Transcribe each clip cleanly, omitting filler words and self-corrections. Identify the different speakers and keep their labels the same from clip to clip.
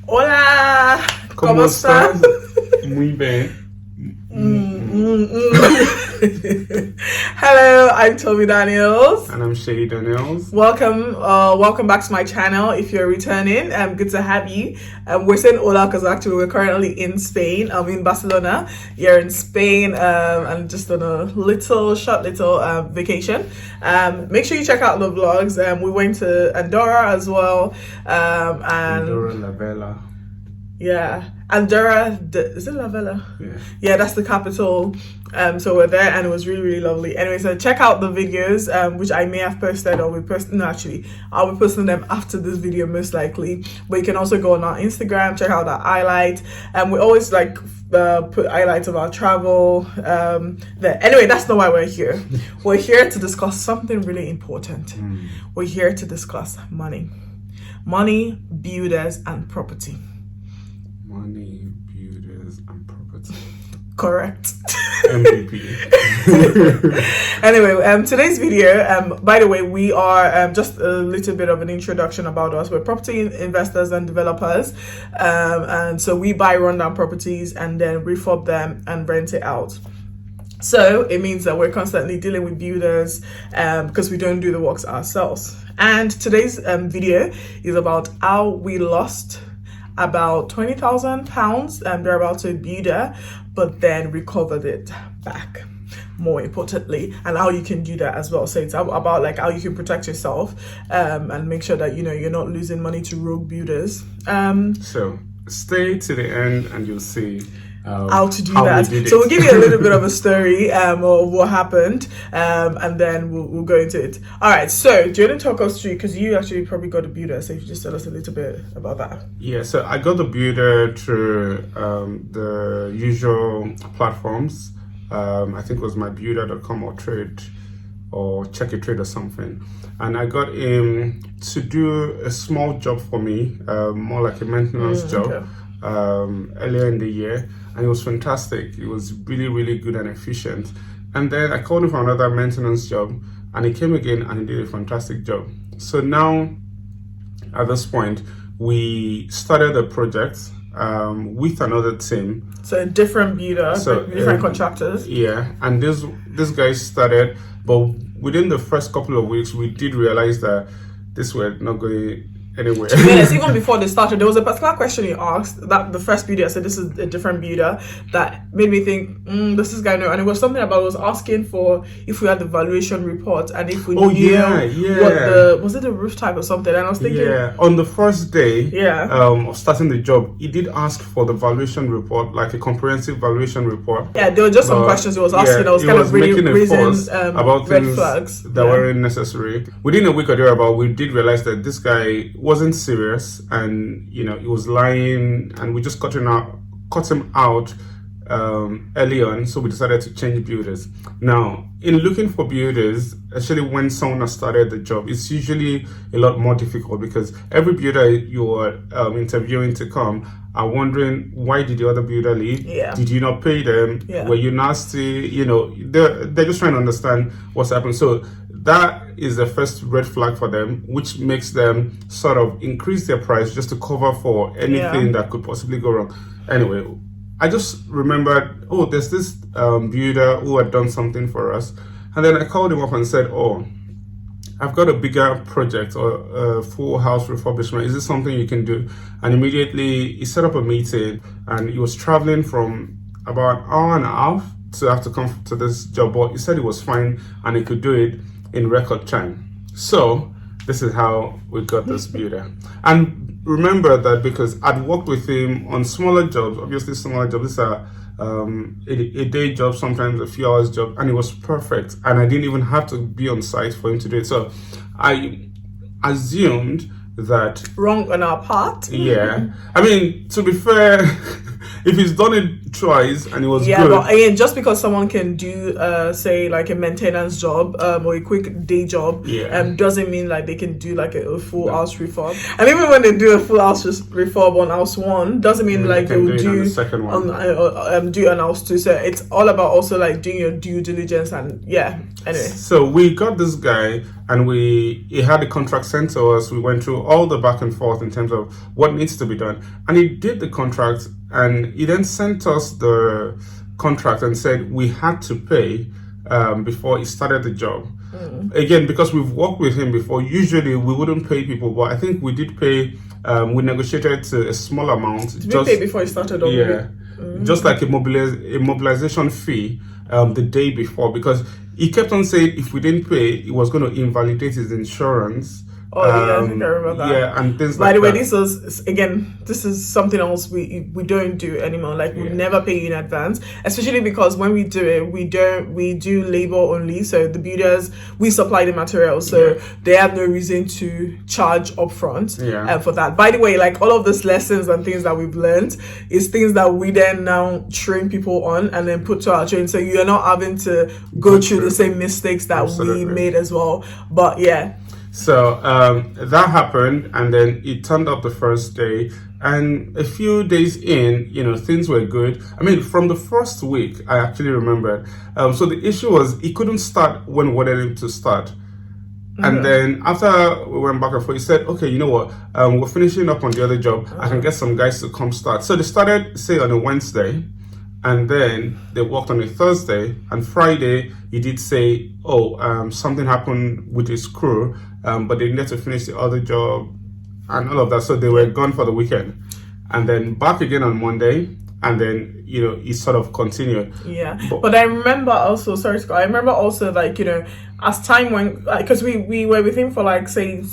Speaker 1: Hola, ¿cómo estás?
Speaker 2: Muy bien.
Speaker 1: Hello, I'm Toby Daniels.
Speaker 2: And I'm Seyi Daniels.
Speaker 1: Welcome back to my channel. If you're returning, good to have you. We're saying hola because actually we're currently in Spain. I'm in Barcelona. You're in Spain, and just on a short little vacation. Make sure you check out the vlogs. We went to Andorra as well. And
Speaker 2: Andorra La Vella.
Speaker 1: Yeah, Andorra, is it La Vella?
Speaker 2: Yeah,
Speaker 1: that's the capital. So we're there and it was really, really lovely. Anyway, so check out the videos, which I may have posted or I'll be posting them after this video most likely. But you can also go on our Instagram, check out our highlight. We always put highlights of our travel there. Anyway, that's not why we're here. We're here to discuss something really important. We're here to discuss money, builders, and property.
Speaker 2: Money, builders, and property.
Speaker 1: Correct.
Speaker 2: MVP.
Speaker 1: Anyway, today's video, by the way, we are just a little bit of an introduction about us. We're property investors and developers, and so we buy rundown properties and then refurb them and rent it out. So it means that we're constantly dealing with builders because we don't do the works ourselves. And today's video is about how we lost about £20,000 and they're about to a builder, but then recovered it back, more importantly, and how you can do that as well. So it's about how you can protect yourself and make sure that you're not losing money to rogue builders.
Speaker 2: So stay to the end and you'll see
Speaker 1: how to do that. So we'll give you a little bit of a story of what happened, and then we'll go into it. All right, so do you want to talk us through, because you actually probably got a builder, so if you just tell us a little bit about that.
Speaker 2: Yeah, so I got the builder through the usual platforms. I think it was mybuilder.com or Trade or Check a Trade or something, and I got him to do a small job for me, more like a maintenance job.
Speaker 1: Okay.
Speaker 2: Earlier in the year, and it was fantastic. It was really, really good and efficient. And then I called him for another maintenance job, and he came again and he did a fantastic job. So now, at this point, we started a project with another team.
Speaker 1: So a different builder, different contractors.
Speaker 2: Yeah, and this guy started, but within the first couple of weeks, we did realize that this were not going anywhere.
Speaker 1: Yes, even before they started, there was a particular question he asked that the first builder said this is a different builder that made me think, this is guy no, and it was something about was asking for if we had the valuation report and if we knew what was it the roof type or something, and I was thinking
Speaker 2: on the first day of starting the job, he did ask for the valuation report, like a comprehensive valuation report.
Speaker 1: Yeah, there were just some questions he was asking. I was kind of really raising
Speaker 2: about
Speaker 1: red
Speaker 2: things
Speaker 1: flags
Speaker 2: that weren't necessary. Within a week or thereabout, we did realize that this guy wasn't serious, and he was lying, and we just cut him out early on. So we decided to change builders. Now, in looking for builders, especially when someone has started the job, it's usually a lot more difficult because every builder you're interviewing to come are wondering, why did the other builder leave? Did you not pay them? Were you nasty? They're just trying to understand what's happened. So that is the first red flag for them, which makes them sort of increase their price just to cover for anything that could possibly go wrong. Anyway, I just remembered, there's this builder who had done something for us. And then I called him up and said, I've got a bigger project or a full house refurbishment. Is this something you can do? And immediately he set up a meeting, and he was traveling from about an hour and a half to have to come to this job. But he said it was fine and he could do it in record time. So this is how we got this builder. And remember that because I'd worked with him on smaller jobs, obviously smaller jobs, these are a day job, sometimes a few hours job, and it was perfect. And I didn't even have to be on site for him to do it. So I assumed that...
Speaker 1: Wrong on our part.
Speaker 2: Yeah. I mean, to be fair, if he's done it twice and it was
Speaker 1: Yeah,
Speaker 2: good.
Speaker 1: but again, just because someone can do, say, like a maintenance job or a quick day job, doesn't mean like they can do like a full house refurb. And even when they do a full house refurb on house one, doesn't mean like they will do
Speaker 2: the second one.
Speaker 1: Do an house two. So it's all about also like doing your due diligence and anyway.
Speaker 2: So we got this guy, and he had the contract sent to us. We went through all the back and forth in terms of what needs to be done, and he did the contract, and he then sent us the contract and said we had to pay before he started the job. Again, because we've worked with him before, usually we wouldn't pay people, but I think we did pay. We negotiated to a small amount.
Speaker 1: Did we pay before he started?
Speaker 2: Just like a mobilization fee the day before, because he kept on saying if we didn't pay, he was going to invalidate his insurance.
Speaker 1: Oh yeah, I think I remember that.
Speaker 2: Yeah, and things
Speaker 1: By
Speaker 2: like
Speaker 1: the way,
Speaker 2: that.
Speaker 1: this is something else we don't do anymore. Like we never pay you in advance, especially because when we do it, we do labor only. So the builders, we supply the materials, so they have no reason to charge upfront for that. By the way, like all of these lessons and things that we've learned is things that we then now train people on and then put to our training. So you're not having to go through the same mistakes that we made as well. But yeah.
Speaker 2: So that happened, and then it turned up the first day, and a few days in, things were good. I mean, from the first week, I actually remembered. So the issue was he couldn't start when we wanted him to start. And then after we went back and forth, he said, okay, you know what, we're finishing up on the other job. I can get some guys to come start. So they started, say, on a Wednesday, and then they worked on a Thursday, and Friday he did say, something happened with his crew, but they needed to finish the other job and all of that, so they were gone for the weekend, and then back again on Monday, and then he sort of continued.
Speaker 1: But I remember also, sorry Scott, I remember also like as time went, because we were with him for like say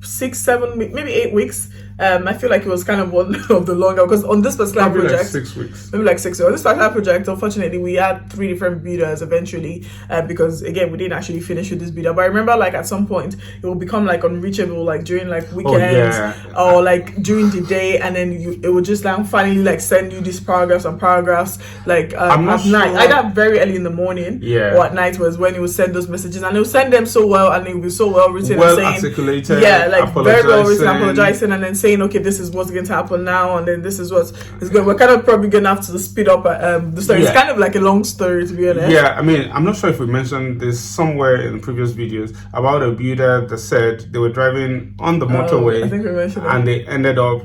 Speaker 1: 6, 7, maybe 8 weeks. I feel like it was kind of one of the longer, because on this particular
Speaker 2: Probably
Speaker 1: project,
Speaker 2: like 6 weeks.
Speaker 1: Maybe like 6 weeks. On this particular project, unfortunately, we had 3 different builders eventually, because again, we didn't actually finish with this builder. But I remember like at some point, it will become like unreachable, like during like weekends or like during the day, and then it would just like finally like send you these paragraphs and paragraphs like at night, either very early in the morning or at night was when it would send those messages, and it would send them so well, and it would be so well written,
Speaker 2: well
Speaker 1: saying,
Speaker 2: articulated,
Speaker 1: like very well written, apologizing, and then saying, okay, this is what's going to happen now, and then this is what's going. We're kind of probably going to have to speed up the story. It's kind of like a long story, to be honest.
Speaker 2: Yeah, I mean, I'm not sure if we mentioned this somewhere in previous videos about a builder that said they were driving on the motorway.
Speaker 1: I think we mentioned
Speaker 2: and they ended up,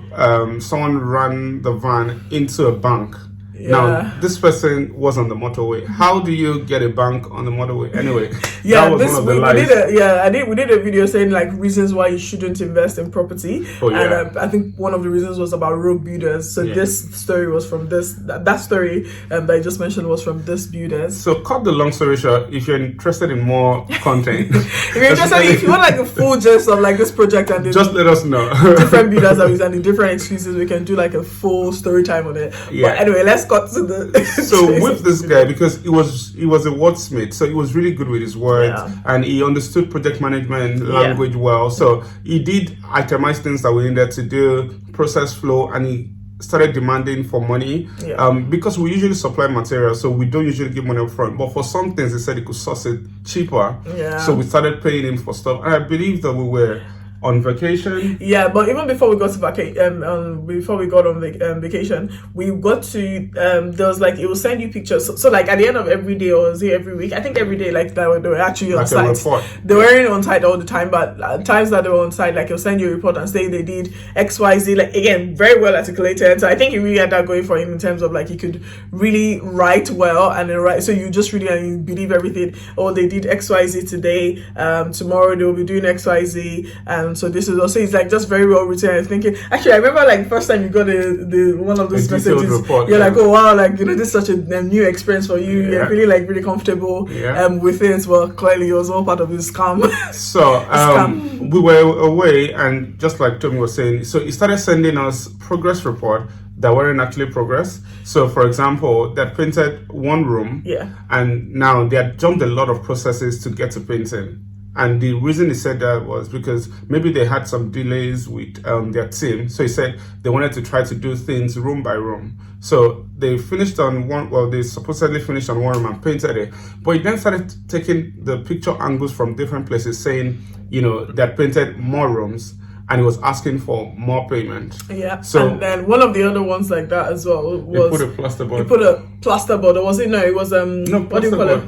Speaker 2: someone ran the van into a bank. Now, this person was on the motorway. How do you get a bank on the motorway? Anyway, that was one of the lies.
Speaker 1: We did a video saying like reasons why you shouldn't invest in property. And I think one of the reasons was about rogue builders. So this story was from that story that I just mentioned was from this builders.
Speaker 2: So cut the long story short, if you're interested in more content,
Speaker 1: if you want like a full gist of like this project and
Speaker 2: just let us know.
Speaker 1: Different builders that we and the different excuses, we can do like a full story time on it. But anyway, let's got to the
Speaker 2: so with this guy, because he was a wordsmith, so he was really good with his words, and he understood project management language well, so he did itemize things that we needed to do, process flow, and he started demanding for money because we usually supply material, so we don't usually give money up front, but for some things he said he could source it cheaper, so we started paying him for stuff, and I believe that we were on vacation.
Speaker 1: But even before we got to vacation, we got to there was like, it will send you pictures. So like at the end of every day, or was it every week? I think every day, like they were actually on site. They weren't on site all the time, but times that they were on site, like it'll send you a report and say they did XYZ. Like again, very well articulated. So I think he really had that going for him in terms of like he could really write well, and then write. So you just really you believe everything. Oh, they did XYZ today. Tomorrow they will be doing XYZ. So this is also, it's like just very well written. I was thinking, actually I remember like first time you got the one of those messages, report, you're like, oh wow, like this is such a new experience for you. You're really like really comfortable with it. Well, clearly it was all part of this scam.
Speaker 2: So we were away, and just like Tommy was saying, so he started sending us progress report that weren't actually progress. So for example, they painted one room, and now they had jumped a lot of processes to get to painting. And the reason he said that was because maybe they had some delays with their team. So he said they wanted to try to do things room by room. So they finished on one, well, they supposedly finished on one room and painted it. But he then started taking the picture angles from different places, saying, you know, they had painted more rooms and he was asking for more payment.
Speaker 1: Yeah.
Speaker 2: So
Speaker 1: and then one of the other ones like that as well was
Speaker 2: he put a plasterboard.
Speaker 1: He put a plasterboard, or was it? No, it was
Speaker 2: No,
Speaker 1: what do you call it?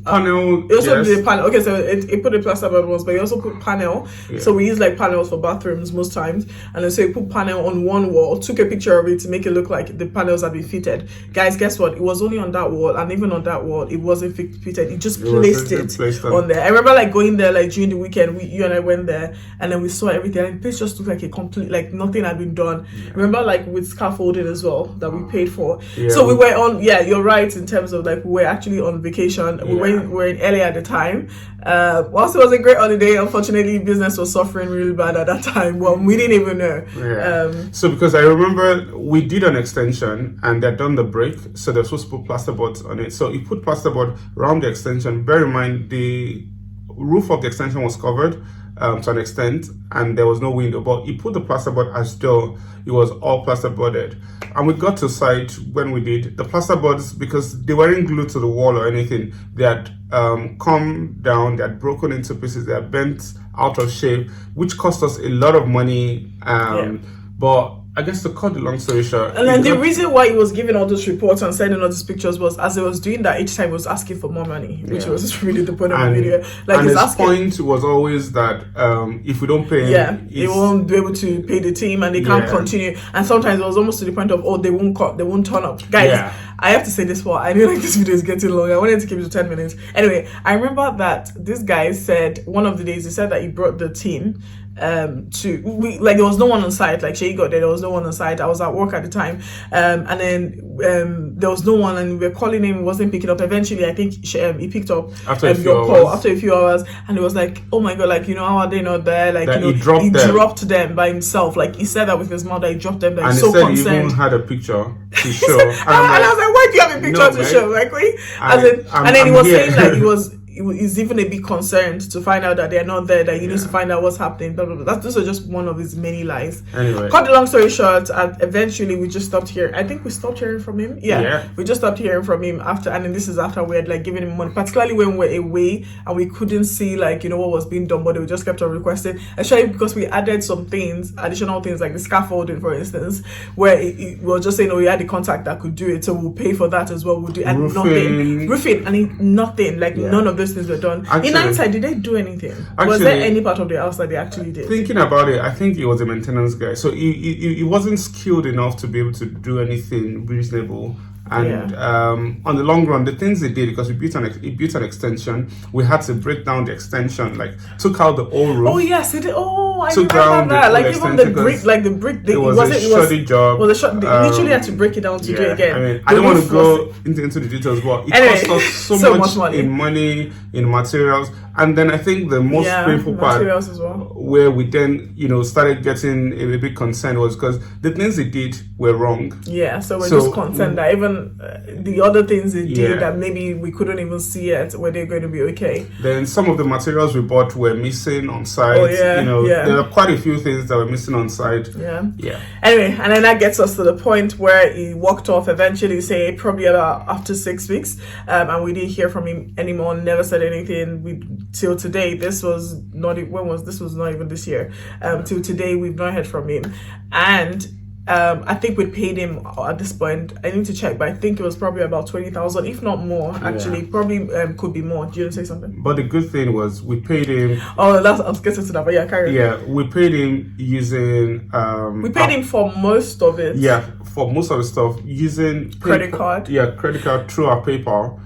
Speaker 2: Panel.
Speaker 1: It also
Speaker 2: yes.
Speaker 1: did panel. Okay, so it put a plasterboard once, but he also put panel.
Speaker 2: Yeah.
Speaker 1: So we use like panels for bathrooms most times, and then so he put panel on one wall, took a picture of it to make it look like the panels had been fitted. Guys, guess what? It was only on that wall, and even on that wall, it wasn't fitted. He just placed it on there. I remember like going there like during the weekend. You and I went there, and then we saw everything, and the place just looked like a complete, like nothing had been done. Yeah. Remember like with scaffolding as well that we paid for. Yeah. So we were on. Yeah, you're right in terms of like we were actually on vacation. Yeah. We were in LA at the time. Whilst it was a great holiday, unfortunately business was suffering really bad at that time. Well, we didn't even know.
Speaker 2: Yeah. So because I remember we did an extension and they'd done the break, so they're supposed to put plasterboards on it. So he put plasterboard around the extension. Bear in mind the roof of the extension was covered to an extent, and there was no window, but he put the plasterboard as though it was all plasterboarded. And we got to site when we did the plasterboards, because they weren't glued to the wall or anything. They had come down, they had broken into pieces, they had bent out of shape, which cost us a lot of money. But I guess to cut the long story short,
Speaker 1: and then the reason why he was giving all those reports and sending all these pictures was as he was doing that, each time he was asking for more money, which was really the point of the video. Like
Speaker 2: and his point was always that if we don't pay,
Speaker 1: they won't be able to pay the team and they can't continue. And sometimes it was almost to the point of they won't turn up, guys. I have to say this I knew like this video is getting long. I wanted to keep it to 10 minutes. Anyway, I remember that this guy said one of the days he said that he brought the team there was no one on site. Like Seyi got there was no one on site. I was at work at the time, and then there was no one, and we were calling him, he wasn't picking up. Eventually I think he picked up
Speaker 2: after
Speaker 1: your call after a few hours, and it was like, oh my god, like, how are they not there? Like,
Speaker 2: that
Speaker 1: he dropped them by himself. Like he said that with his mouth, that he dropped them, that
Speaker 2: and
Speaker 1: he's
Speaker 2: he
Speaker 1: so
Speaker 2: said
Speaker 1: concerned.
Speaker 2: He even had a picture to show. and
Speaker 1: I was like, why do you have a picture to show? Like, wait. And then he was saying like he's even a bit concerned to find out that they're not there, that he needs to find out what's happening, blah, blah, blah. This was just one of his many lies.
Speaker 2: Anyway,
Speaker 1: cut the long story short, and eventually we just stopped hearing. I think we stopped hearing from him. We just stopped hearing from him after, and then this is after we had like given him money, particularly when we were away and we couldn't see like what was being done, but we just kept on requesting, especially because we added some additional things like the scaffolding, for instance, where we were just saying, we had the contact that could do it, so we'll pay for that as well. We'll do, and roofing, and nothing, like none of those things were done. Actually, in hindsight, did they do anything? Was there any part of the house that they actually did?
Speaker 2: Thinking about it, I think he was a maintenance guy, so he wasn't skilled enough to be able to do anything reasonable. And on the long run, the things they did, because he built an extension, we had to break down the extension, like took out the old roof.
Speaker 1: Oh yes, it did. Oh, I remember that. Like even the brick,
Speaker 2: it was a shoddy job.
Speaker 1: Well, they literally had to break it down to do it again.
Speaker 2: I mean, I don't want to go into the details, but it cost us so much money. In money, in materials. And then I think the most painful part,
Speaker 1: as well,
Speaker 2: where we then started getting a bit concerned, was because the things they did were wrong.
Speaker 1: Yeah, so we're just concerned that even the other things they did that maybe we couldn't even see it, were they going to be okay?
Speaker 2: Then some of the materials we bought were missing on site.
Speaker 1: Oh yeah,
Speaker 2: there are quite a few things that were missing on site.
Speaker 1: Yeah. Anyway, and then that gets us to the point where he walked off eventually, say probably about after 6 weeks, and we didn't hear from him anymore. Never said anything. Till today, this was not even this year. Till today, we've not heard from him, and I think we paid him at this point. I need to check, but I think it was probably about 20,000, if not more. Actually, probably could be more. Do you want to say something?
Speaker 2: But the good thing was we paid him.
Speaker 1: Oh, I'm getting to that, but carry on.
Speaker 2: Yeah, we paid him using.
Speaker 1: We paid him for most of it.
Speaker 2: Yeah, for most of the stuff using
Speaker 1: credit card.
Speaker 2: Yeah, credit card through our PayPal.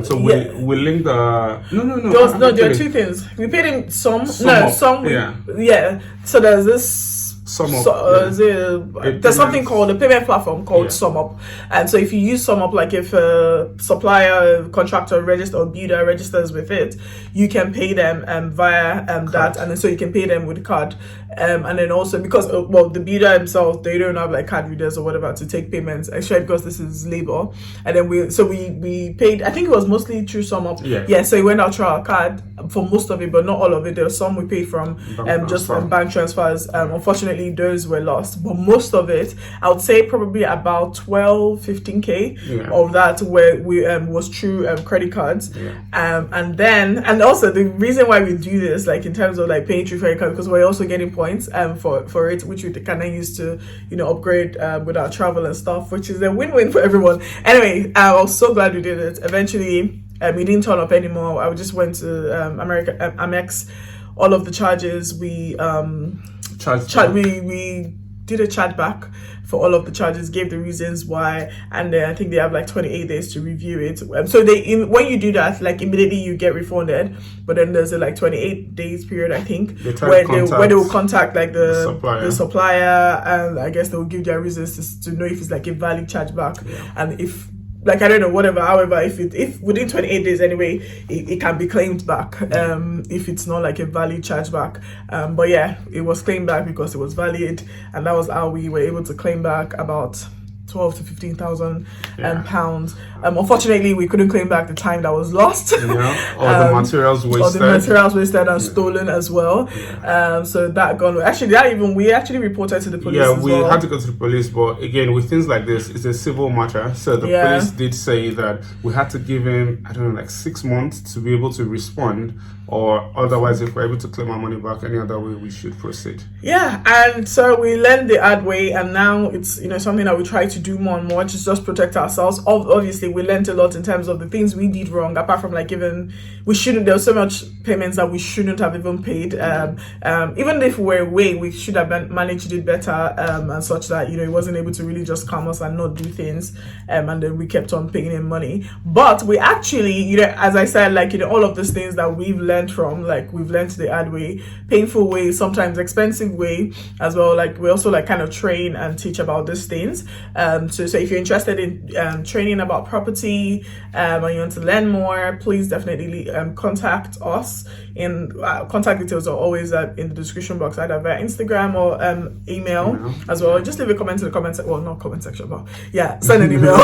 Speaker 2: So we linked the
Speaker 1: there are two things. We paid him some. Yeah. So there's this
Speaker 2: SumUp.
Speaker 1: There's something called a payment platform called SumUp, and so if you use SumUp, like if a supplier, contractor, register or builder registers with it, you can pay them via that, and then so you can pay them with card, and then also because the builder themselves, they don't have like card readers or whatever to take payments, actually because this is labor, and then we paid. I think it was mostly through SumUp. So it went out through our card for most of it, but not all of it. There was some we paid from just from bank transfers. Unfortunately, those were lost, but most of it, I would say probably about 12-15k of that was through credit cards. And also the reason why we do this, like in terms of like paying through credit cards, because we're also getting points for it, which we kind of use to upgrade with our travel and stuff, which is a win-win for everyone. Anyway, I was so glad we did it. Eventually we didn't turn up anymore. I just went to Amex. All of the charges we did a chat back for all of the charges, gave the reasons why, and then I think they have like 28 days to review it. So when you do that, like immediately you get refunded, but then there's a like 28 days period, I think, where they will contact like the supplier, and I guess they will give their reasons to know if it's like a valid chargeback, and if like I don't know, whatever. However, if within 28 days anyway, it can be claimed back. If it's not like a valid chargeback. But yeah, it was claimed back because it was valid, and that was how we were able to claim back about 12 to 15,000 pounds. Unfortunately, we couldn't claim back the time that was lost.
Speaker 2: Or the materials wasted.
Speaker 1: And stolen as well. So that gone. Actually, we actually reported to the police.
Speaker 2: Yeah, we had to go to the police, but again, with things like this, it's a civil matter. So the police did say that we had to give him, I don't know, like 6 months to be able to respond, or otherwise, if we're able to claim our money back any other way, we should proceed.
Speaker 1: Yeah, and so we learned the hard way, and now it's something that we try to do more and more to just protect ourselves. Obviously, we learned a lot in terms of the things we did wrong, apart from like there was so much payments that we shouldn't have even paid. Even if we were away, we should have managed it better, and such that it wasn't able to really just calm us and not do things, and then we kept on paying him money. But we actually, as I said, like all of these things that we've learned from, like we've learned the hard way, painful way, sometimes expensive way as well. Like we also like kind of train and teach about these things. So if you're interested in training about property and you want to learn more, please definitely contact us. Contact details are always in the description box, either via Instagram or email as well. Just leave a comment in the comment section. Well, not comment section, but send an email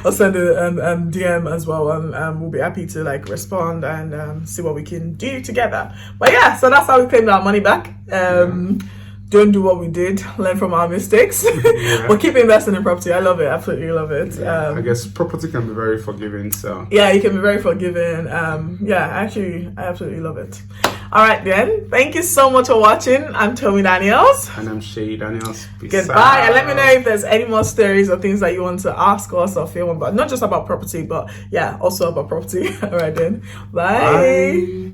Speaker 1: or send a DM as well, and we'll be happy to like respond and see what we can do together. But so that's how we claimed our money back. Don't do what we did, learn from our mistakes, but keep investing in property. I love it, absolutely love it.
Speaker 2: I guess property can be very forgiving, so
Speaker 1: you can be very forgiving. Actually, I absolutely love it. All right then, thank you so much for watching. I'm Tommy Daniels,
Speaker 2: and I'm Seyi Daniels.
Speaker 1: Goodbye, and let me know if there's any more stories or things that you want to ask us or film about, not just about property, but also about property. All right then, bye.